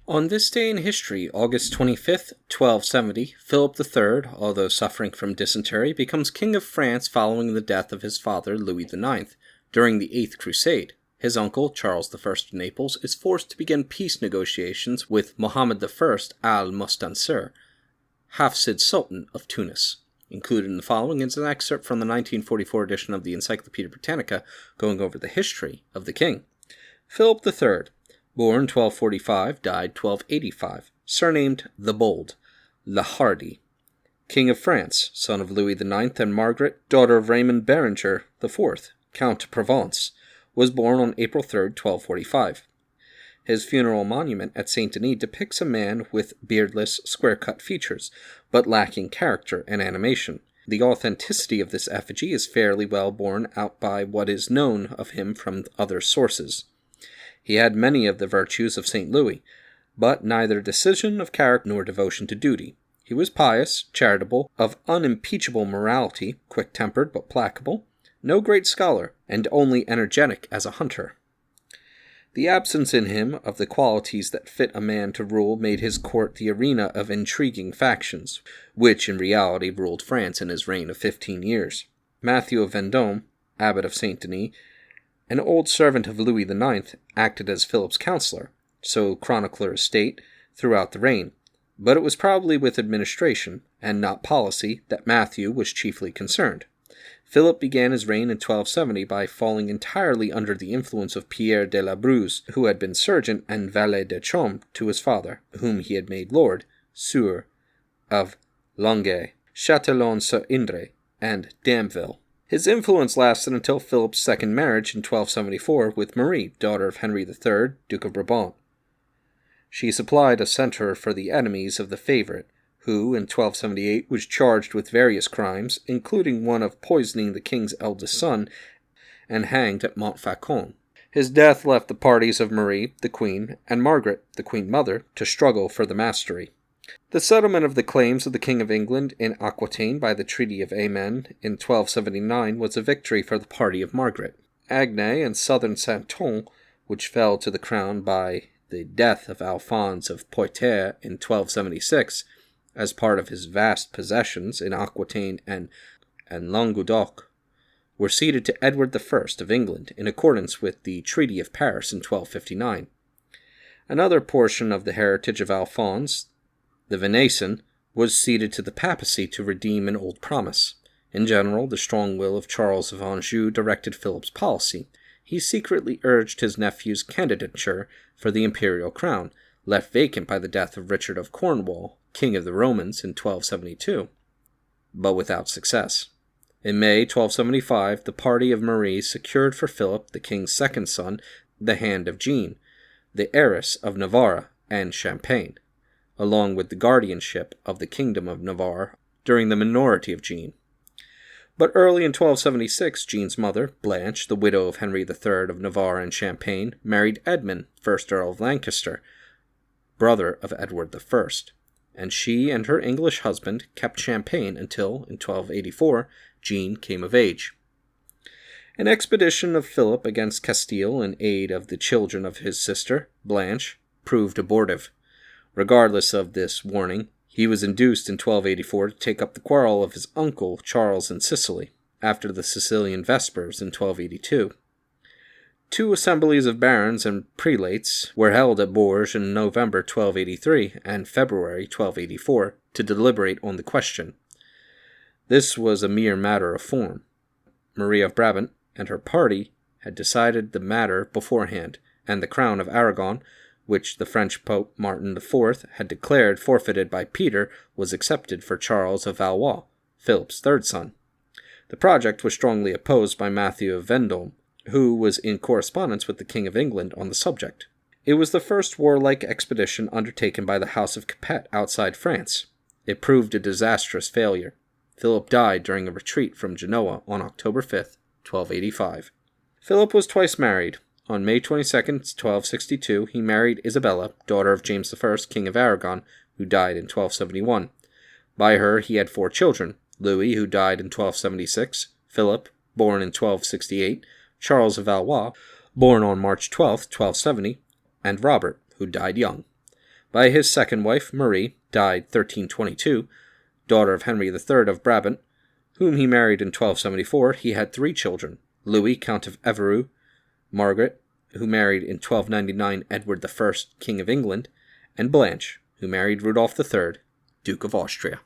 On this day in history, August 25th, 1270, Philip III, although suffering from dysentery, becomes King of France following the death of his father, Louis IX, during the Eighth Crusade. His uncle, Charles I of Naples, is forced to begin peace negotiations with Mohammed I al-Mustansir, Hafsid Sultan of Tunis. Included in the following is an excerpt from the 1944 edition of the Encyclopedia Britannica going over the history of the king. Philip III, born 1245, died 1285, surnamed the Bold, Le Hardy. King of France, son of Louis IX and Margaret, daughter of Raymond Berenger IV, Count of Provence, was born on April 3, 1245. His funeral monument at Saint Denis depicts a man with beardless, square-cut features, but lacking character and animation. The authenticity of this effigy is fairly well borne out by what is known of him from other sources. He had many of the virtues of St. Louis, but neither decision of character nor devotion to duty. He was pious, charitable, of unimpeachable morality, quick-tempered but placable, no great scholar, and only energetic as a hunter. The absence in him of the qualities that fit a man to rule made his court the arena of intriguing factions, which in reality ruled France in his reign of 15 years. Matthew of Vendôme, abbot of Saint Denis, an old servant of Louis IX, acted as Philip's counselor, so chroniclers state, throughout the reign, but it was probably with administration, and not policy, that Matthew was chiefly concerned. Philip began his reign in 1270 by falling entirely under the influence of Pierre de la Bruze, who had been surgeon and valet de chambre to his father, whom he had made lord, sieur, of Longueuil, Châtillon-sur-Indre, and Damville. His influence lasted until Philip's second marriage in 1274 with Marie, daughter of Henry III, Duke of Brabant. She supplied a center for the enemies of the favorite, who in 1278 was charged with various crimes, including one of poisoning the king's eldest son, and hanged at Montfaucon. His death left the parties of Marie, the queen, and Margaret, the queen-mother, to struggle for the mastery. The settlement of the claims of the King of England in Aquitaine by the Treaty of Amen in 1279 was a victory for the party of Margaret. Agnay and southern Santon, which fell to the crown by the death of Alphonse of Poitiers in 1276, as part of his vast possessions in Aquitaine and Languedoc, were ceded to Edward I of England in accordance with the Treaty of Paris in 1259. Another portion of the heritage of Alphonse, the Venaissin, was ceded to the papacy to redeem an old promise. In general, the strong will of Charles of Anjou directed Philip's policy. He secretly urged his nephew's candidature for the imperial crown, left vacant by the death of Richard of Cornwall, King of the Romans, in 1272, but without success. In May 1275, the party of Marie secured for Philip, the king's second son, the hand of Jean, the heiress of Navarre and Champagne, along with the guardianship of the kingdom of Navarre during the minority of Jean. But early in 1276, Jean's mother, Blanche, the widow of Henry III of Navarre and Champagne, married Edmund, 1st Earl of Lancaster, brother of Edward I, and she and her English husband kept Champagne until, in 1284, Jean came of age. An expedition of Philip against Castile in aid of the children of his sister, Blanche, proved abortive. Regardless of this warning, he was induced in 1284 to take up the quarrel of his uncle Charles in Sicily, after the Sicilian Vespers in 1282. 2 assemblies of barons and prelates were held at Bourges in November 1283 and February 1284 to deliberate on the question. This was a mere matter of form. Marie of Brabant and her party had decided the matter beforehand, and the crown of Aragon, which the French Pope Martin IV had declared forfeited by Peter, was accepted for Charles of Valois, Philip's third son. The project was strongly opposed by Matthew of Vendôme, who was in correspondence with the King of England on the subject. It was the first warlike expedition undertaken by the House of Capet outside France. It proved a disastrous failure. Philip died during a retreat from Genoa on October 5, 1285. Philip was twice married. On May 22, 1262, he married Isabella, daughter of James I, King of Aragon, who died in 1271. By her he had 4 children: Louis, who died in 1276, Philip, born in 1268, Charles of Valois, born on March 12, 1270, and Robert, who died young. By his second wife, Marie, died 1322, daughter of Henry III of Brabant, whom he married in 1274, he had 3 children: Louis, Count of Evreux; Margaret, who married in 1299 Edward I, King of England; and Blanche, who married Rudolph III, Duke of Austria.